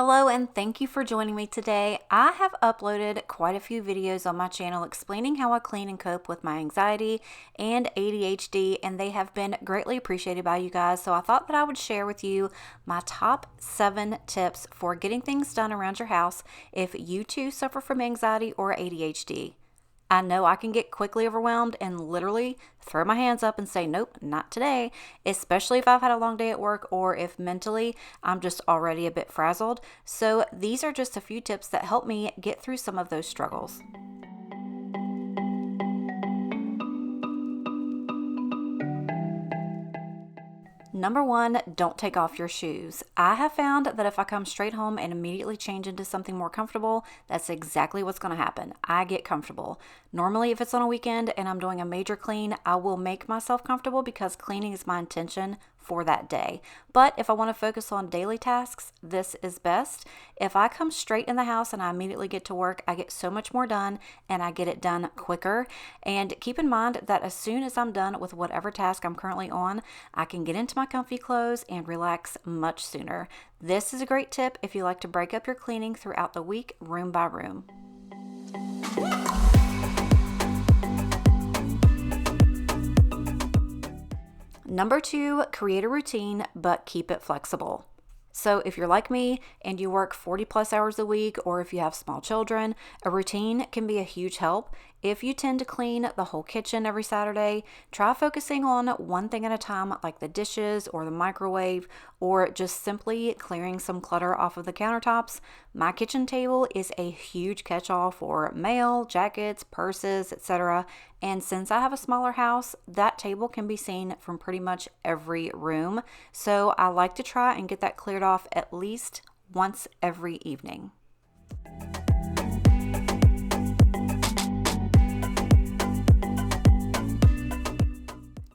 Hello and thank you for joining me today. I have uploaded quite a few videos on my channel explaining how I clean and cope with my anxiety and ADHD, and they have been greatly appreciated by you guys. So I thought that I would share with you my top 7 tips for getting things done around your house if you too suffer from anxiety or ADHD. I know I can get quickly overwhelmed and literally throw my hands up and say, nope, not today, especially if I've had a long day at work or if mentally I'm just already a bit frazzled. So these are just a few tips that help me get through some of those struggles. Number 1, don't take off your shoes. I have found that if I come straight home and immediately change into something more comfortable, that's exactly what's going to happen. I get comfortable. Normally, if it's on a weekend and I'm doing a major clean, I will make myself comfortable because cleaning is my intention for that day. But if I want to focus on daily tasks, this is best. If I come straight in the house and I immediately get to work, I get so much more done and I get it done quicker. And keep in mind that as soon as I'm done with whatever task I'm currently on, I can get into my comfy clothes and relax much sooner. This is a great tip if you like to break up your cleaning throughout the week, room by room. Number 2, create a routine, but keep it flexible. So if you're like me and you work 40 plus hours a week, or if you have small children, a routine can be a huge help. If you tend to clean the whole kitchen every Saturday, try focusing on one thing at a time, like the dishes or the microwave, or just simply clearing some clutter off of the countertops. My kitchen table is a huge catch-all for mail, jackets, purses, etc. And since I have a smaller house, that table can be seen from pretty much every room. So I like to try and get that cleared off at least once every evening.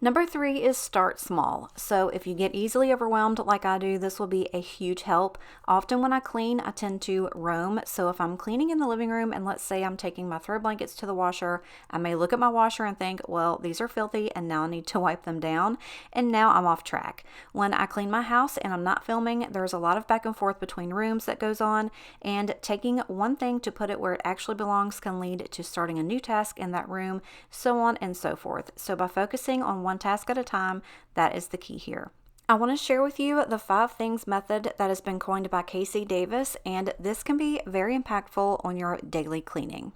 Number 3 is start small. So if you get easily overwhelmed like I do, this will be a huge help. Often when I clean, I tend to roam. So if I'm cleaning in the living room and let's say I'm taking my throw blankets to the washer, I may look at my washer and think, well, these are filthy and now I need to wipe them down. And now I'm off track. When I clean my house and I'm not filming, there's a lot of back and forth between rooms that goes on, and taking one thing to put it where it actually belongs can lead to starting a new task in that room, so on and so forth. So by focusing on one task at a time, that is the key here. I want to share with you the 5 things method that has been coined by Casey Davis, and this can be very impactful on your daily cleaning.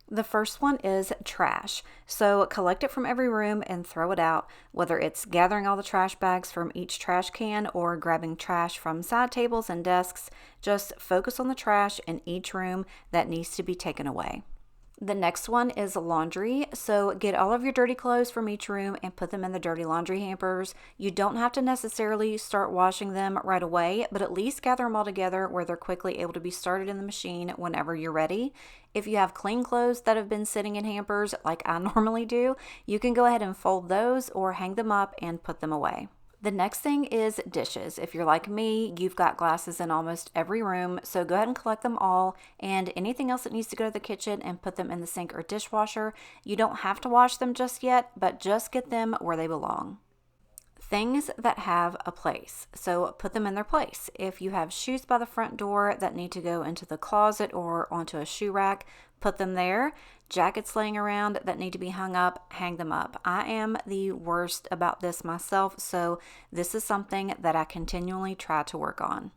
The first one is trash. So collect it from every room and throw it out, whether it's gathering all the trash bags from each trash can or grabbing trash from side tables and desks. Just focus on the trash in each room that needs to be taken away. The next one is laundry. So get all of your dirty clothes from each room and put them in the dirty laundry hampers. You don't have to necessarily start washing them right away, but at least gather them all together where they're quickly able to be started in the machine whenever you're ready. If you have clean clothes that have been sitting in hampers like I normally do, you can go ahead and fold those or hang them up and put them away. The next thing is dishes. If you're like me, you've got glasses in almost every room, so go ahead and collect them all, and anything else that needs to go to the kitchen and put them in the sink or dishwasher. You don't have to wash them just yet, but just get them where they belong. Things that have a place. So put them in their place. If you have shoes by the front door that need to go into the closet or onto a shoe rack, put them there. Jackets laying around that need to be hung up, hang them up. I am the worst about this myself, so this is something that I continually try to work on.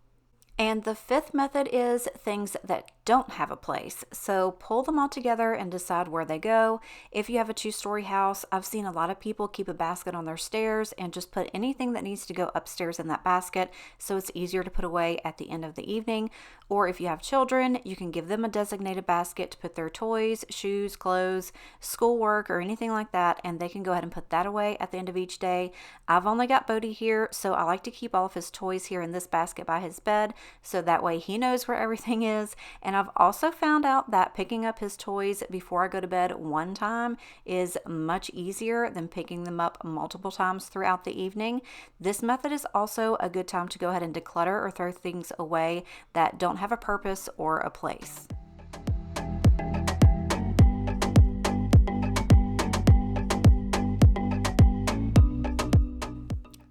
And the 5th method is things that don't have a place. So pull them all together and decide where they go. If you have a 2-story house, I've seen a lot of people keep a basket on their stairs and just put anything that needs to go upstairs in that basket so it's easier to put away at the end of the evening. Or if you have children, you can give them a designated basket to put their toys, shoes, clothes, schoolwork, or anything like that, and they can go ahead and put that away at the end of each day. I've only got Bodhi here, so I like to keep all of his toys here in this basket by his bed, so that way he knows where everything is. And I've also found out that picking up his toys before I go to bed one time is much easier than picking them up multiple times throughout the evening. This method is also a good time to go ahead and declutter or throw things away that don't have a purpose or a place.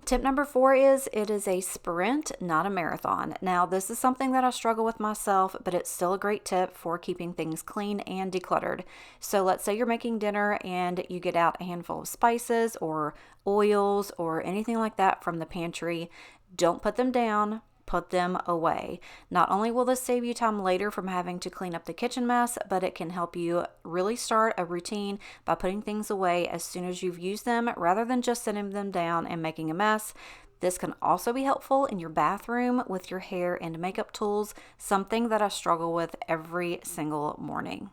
Tip number 4 is it is a sprint, not a marathon. Now, this is something that I struggle with myself, but it's still a great tip for keeping things clean and decluttered. So let's say you're making dinner and you get out a handful of spices or oils or anything like that from the pantry. Don't put them down. Put them away. Not only will this save you time later from having to clean up the kitchen mess, but it can help you really start a routine by putting things away as soon as you've used them rather than just setting them down and making a mess. This can also be helpful in your bathroom with your hair and makeup tools, something that I struggle with every single morning.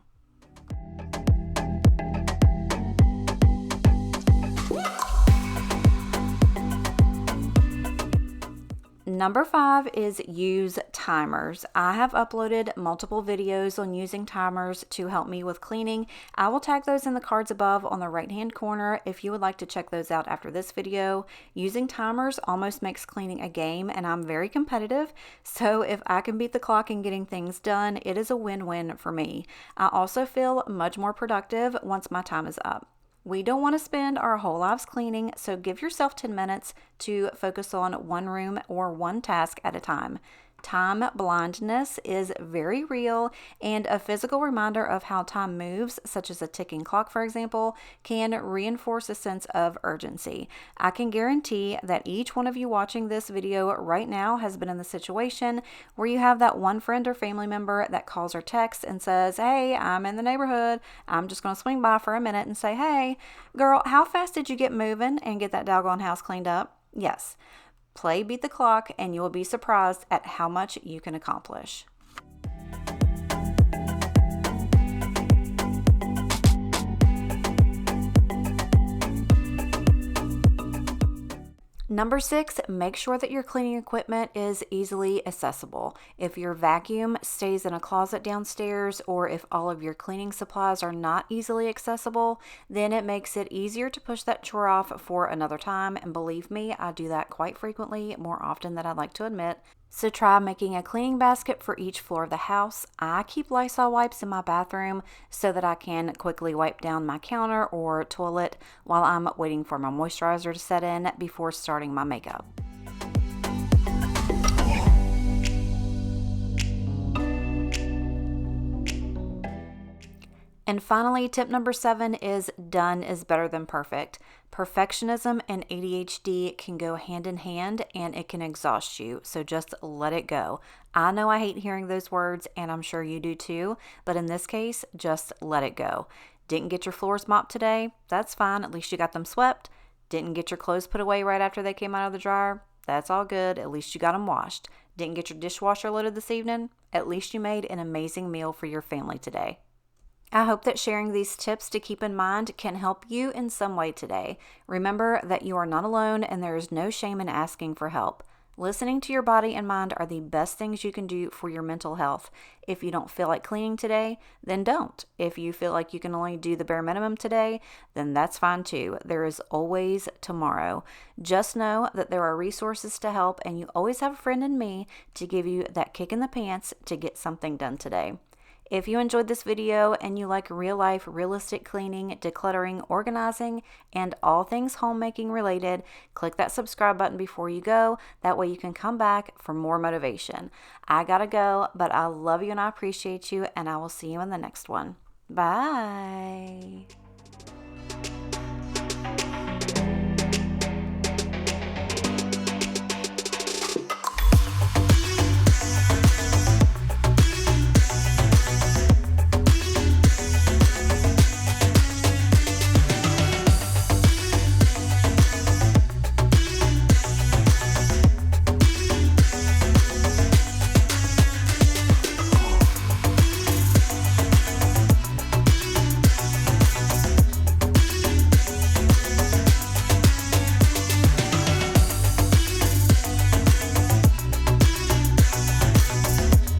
Number 5 is use timers. I have uploaded multiple videos on using timers to help me with cleaning. I will tag those in the cards above on the right hand corner if you would like to check those out after this video. Using timers almost makes cleaning a game, and I'm very competitive, so if I can beat the clock in getting things done, it is a win-win for me. I also feel much more productive once my time is up. We don't want to spend our whole lives cleaning, so give yourself 10 minutes to focus on one room or one task at a time. Time blindness is very real, and a physical reminder of how time moves, such as a ticking clock, for example, can reinforce a sense of urgency. I can guarantee that each one of you watching this video right now has been in the situation where you have that one friend or family member that calls or texts and says, "Hey, I'm in the neighborhood. I'm just going to swing by for a minute and say, hey, girl, how fast did you get moving and get that doggone house cleaned up?" Yes. Play beat the clock, and you will be surprised at how much you can accomplish. Number 6, make sure that your cleaning equipment is easily accessible. If your vacuum stays in a closet downstairs, or if all of your cleaning supplies are not easily accessible, then it makes it easier to push that chore off for another time. And believe me, I do that quite frequently, more often than I'd like to admit. So try making a cleaning basket for each floor of the house. I keep Lysol wipes in my bathroom so that I can quickly wipe down my counter or toilet while I'm waiting for my moisturizer to set in before starting my makeup. And finally, tip number 7 is done is better than perfect. Perfectionism and ADHD can go hand in hand, and it can exhaust you. So just let it go. I know I hate hearing those words, and I'm sure you do too. But in this case, just let it go. Didn't get your floors mopped today? That's fine. At least you got them swept. Didn't get your clothes put away right after they came out of the dryer? That's all good. At least you got them washed. Didn't get your dishwasher loaded this evening? At least you made an amazing meal for your family today. I hope that sharing these tips to keep in mind can help you in some way today. Remember that you are not alone, and there is no shame in asking for help. Listening to your body and mind are the best things you can do for your mental health. If you don't feel like cleaning today, then don't. If you feel like you can only do the bare minimum today, then that's fine too. There is always tomorrow. Just know that there are resources to help, and you always have a friend in me to give you that kick in the pants to get something done today. If you enjoyed this video and you like real life, realistic cleaning, decluttering, organizing, and all things homemaking related, click that subscribe button before you go. That way you can come back for more motivation. I gotta go, but I love you and I appreciate you, and I will see you in the next one. Bye.